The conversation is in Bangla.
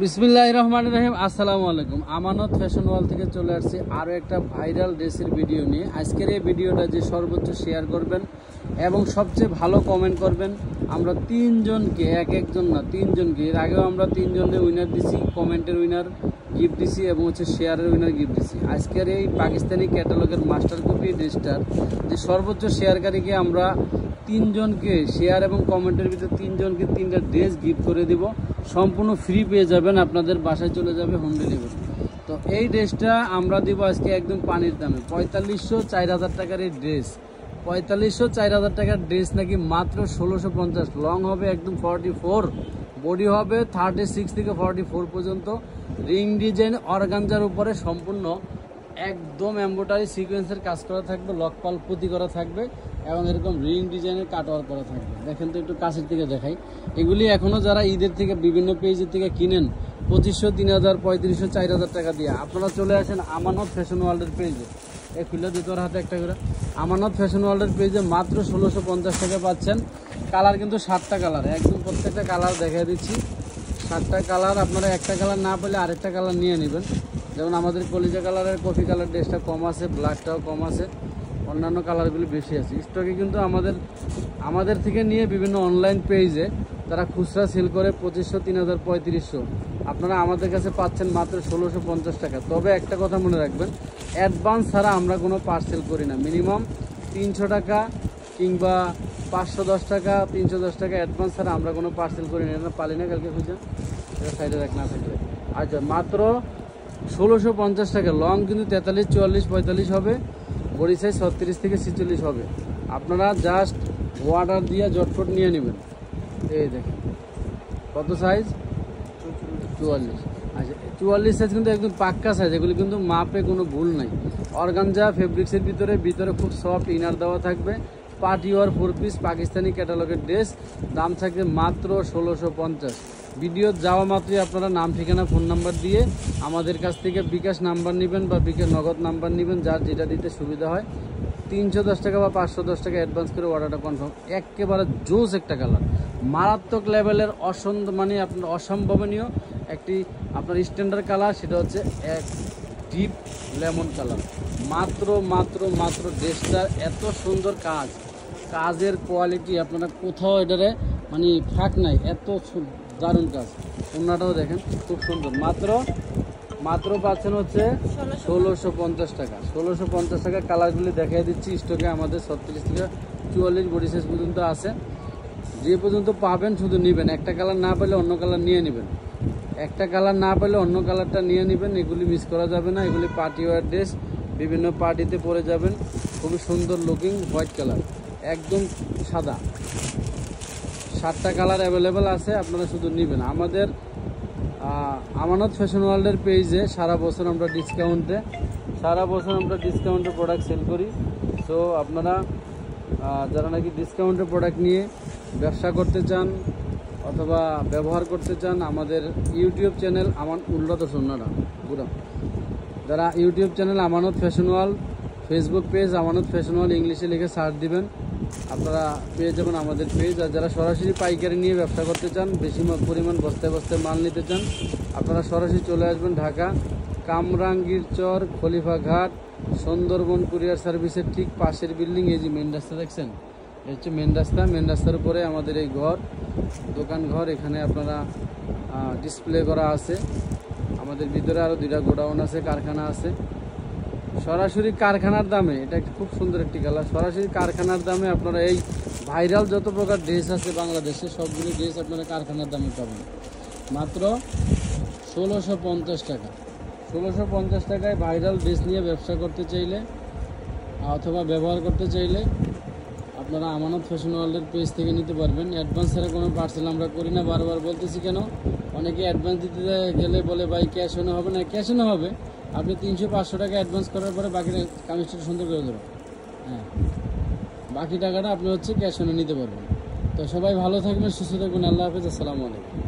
বিসমিল্লাহির রহমানির রহিম। আসসালামু আলাইকুম। আমানত ফ্যাশন ওয়াল থেকে চলে আসছি আরও একটা ভাইরাল ড্রেসের ভিডিও নিয়ে। আজকের এই ভিডিওটা যে সর্বোচ্চ শেয়ার করবেন এবং সবচেয়ে ভালো কমেন্ট করবেন, আমরা তিনজনকে, একজন না তিনজনকে, এর আগেও আমরা তিনজনের উইনার দিছি, কমেন্টের উইনার গিফট দিছি এবং শেয়ারের উইনার গিফট দিছি। আজকের এই পাকিস্তানি ক্যাটালগের মাস্টার কপি ড্রেসটার যে সর্বোচ্চ শেয়ারকারীকে আমরা তিনজনকে শেয়ার এবং কমেন্টের ভিতরে তিনজনকে তিনটা ড্রেস গিফট করে দিব। সম্পূর্ণ ফ্রি পেয়ে যাবেন, আপনাদের বাসায় চলে যাবে হোম ডেলিভারি। তো এই ড্রেসটা আমরা দিব আজকে একদম পানির দামে 4500 4000 টাকার এই ড্রেস। 4500 4000 টাকার ড্রেস নাকি মাত্র 1650। লং হবে একদম 44, বডি হবে 36 থেকে 44 পর্যন্ত। রিং ডিজাইন অর্গানজার উপরে সম্পূর্ণ একদম এমব্রয়ডারি সিকোয়েন্সের কাজ করা থাকবে, লকপাল পুঁতি করা থাকবে এবং এরকম রিং ডিজাইনের কাটওয়ার করা থাকবে। দেখেন তো একটু কাছের থেকে দেখাই। এগুলি এখনও যারা ঈদের থেকে বিভিন্ন পেজের থেকে কিনেন 2500 3000 3500 4000 টাকা দিয়ে, আপনারা চলে আসেন আমানত ফ্যাশন ওয়ার্ল্ডের পেজে। এই খুলে দিতে হাতে একটা করে। আমানত ফ্যাশন ওয়ার্ল্ডের পেজে মাত্র 1650 টাকা পাচ্ছেন। কালার কিন্তু 7টা কালার, একদম প্রত্যেকটা কালার দেখিয়ে দিচ্ছি। 7টা কালার, আপনারা একটা কালার না পেলে আরেকটা কালার নিয়ে নেবেন। যেমন আমাদের কলিজা কালারের কফি কালার ড্রেসটা কম আছে, ব্ল্যাকটাও কম আছে, অন্যান্য কালারগুলি বেশি আছে স্টকে। কিন্তু আমাদের থেকে নিয়ে বিভিন্ন অনলাইন পেজে তারা খুচরা সেল করে 2500 3000 3500, আপনারা আমাদের কাছে পাচ্ছেন মাত্র 1650 টাকা। তবে একটা কথা মনে রাখবেন, অ্যাডভান্স ছাড়া আমরা কোনো পার্সেল করি না। মিনিমাম 300 টাকা কিংবা 510 টাকা 310 টাকা অ্যাডভান্স ছাড়া আমরা কোনো পার্সেল করি না। পালি না কালকে খুঁজে এটা সাইডে রাখ না থাকলে। আচ্ছা, মাত্র 1650 টাকা। লং কিন্তু 43 44 45 হবে, বডি সাইজ 36 থেকে 46 হবে। আপনারা জাস্ট অর্ডার দিয়ে জটফট নিয়ে নেবেন। এই দেখেন কত সাইজ, 44। আচ্ছা, 44 সাইজ কিন্তু একদম পাক্কা সাইজ, এগুলি কিন্তু মাপে কোনো ভুল নাই। অর্গানজা ফেব্রিক্সের ভিতরে খুব সফট ইনার দেওয়া থাকবে। পার্টি ওয়ার 4 পিস পাকিস্তানি ক্যাটালগের ড্রেস, দাম থাকবে মাত্র 1650। ভিডিও যাওয়া মাত্রই আপনারা নাম ঠিকানা ফোন নাম্বার দিয়ে আমাদের কাছ থেকে বিকাশ নাম্বার নেবেন বা বিকাশ নগদ নাম্বার নেবেন, যার যেটা দিতে সুবিধা হয়। 310 টাকা বা 510 টাকা অ্যাডভান্স করে অর্ডারটা কনফার্ম। একেবারে জোস একটা কালার, মারাত্মক লেভেলের মানে আপনার অসম্ভাবনীয় একটি আপনার স্ট্যান্ডার্ড কালার, সেটা হচ্ছে এক ডিপ লেমন কালার। মাত্র ড্রেসটার এত সুন্দর কাজের কোয়ালিটি আপনারা কোথাও এটারে মানে ফাঁক নাই, এত দারুণ কাজ। অন্যটাও দেখেন খুব সুন্দর। মাত্র পাচ্ছেন হচ্ছে 1650 টাকা। 1650 টাকা। কালারগুলি দেখিয়ে দিচ্ছি। স্টকে আমাদের 36 থেকে 44 বডি সাইজ পর্যন্ত আছে। যে পর্যন্ত পাবেন শুধু নেবেন, একটা কালার না পেলে অন্য কালার নিয়ে নেবেন, একটা কালার না পেলে অন্য কালারটা নিয়ে নেবেন। এগুলি মিস করা যাবে না। এগুলি পার্টি ওয়ার ড্রেস, বিভিন্ন পার্টিতে পরে যাবেন। খুবই সুন্দর লুকিং হোয়াইট কালার, একদম সাদা। 7টা কালার অ্যাভেলেবেল আছে, আপনারা শুধু নেবেন। আমাদের আমানত ফ্যাশন ওয়ার্ল্ডের পেজে সারা বছর আমরা ডিসকাউন্টে প্রোডাক্ট সেল করি। সো আপনারা যারা নাকি ডিসকাউন্টের প্রোডাক্ট নিয়ে ব্যবসা করতে চান অথবা ব্যবহার করতে চান, আমাদের ইউটিউব চ্যানেল যারা ইউটিউব চ্যানেল আমানত ফ্যাশন ওয়ার্ল্ড, ফেসবুক পেজ আমানত ফ্যাশন ওয়ার্ল্ড ইংলিশে লিখে সার্চ দিবেন, আপনারা পেয়ে যাবেন আমাদের পেজ। আর যারা সরাসরি পাইকারি নিয়ে ব্যবসা করতে চান, বেশি পরিমাণ বস্তায় মাল নিতে চান, আপনারা সরাসরি চলে আসবেন ঢাকা কামরাঙ্গীর চর, খলিফা ঘাট, সুন্দরবন কুরিয়ার সার্ভিসের ঠিক পাশের বিল্ডিং। এই যে মেন রাস্তা দেখছেন, এই হচ্ছে মেন রাস্তার উপরে আমাদের এই দোকান ঘর। এখানে আপনারা ডিসপ্লে করা আছে। আমাদের ভিতরে আরও 2টা গোডাউন আছে, কারখানা আছে। সরাসরি কারখানার দামে, এটা খুব সুন্দর একটি কালার, সরাসরি কারখানার দামে আপনারা এই ভাইরাল যত প্রকার ড্রেস আছে বাংলাদেশে সবগুলো ড্রেস আপনারা কারখানার দামে পাবেন। মাত্র 1650 টাকা। 1650 টাকায় ভাইরাল ড্রেস নিয়ে ব্যবসা করতে চাইলে অথবা ব্যবহার করতে চাইলে আপনারা আমানত ফ্যাশন ওয়ার্ল্ডের পেজ থেকে নিতে পারবেন। অ্যাডভান্স ছাড়া কোনো পার্সেল আমরা করি না। বারবার বলতেছি কেন, অনেকে অ্যাডভান্স দিতে গেলে বলে ভাই ক্যাশ অনে হবে না। ক্যাশ অনে হবে, আপনি 300-500 টাকা অ্যাডভান্স করার পরে বাকি কামিজটা সুন্দর করে দেবেন। হ্যাঁ, বাকি টাকাটা আপনি ক্যাশ অনে নিতে পারবেন। তো সবাই ভালো থাকবেন, সুস্থ থাকবেন। আল্লাহ হাফেজ, আসসালামু আলাইকুম।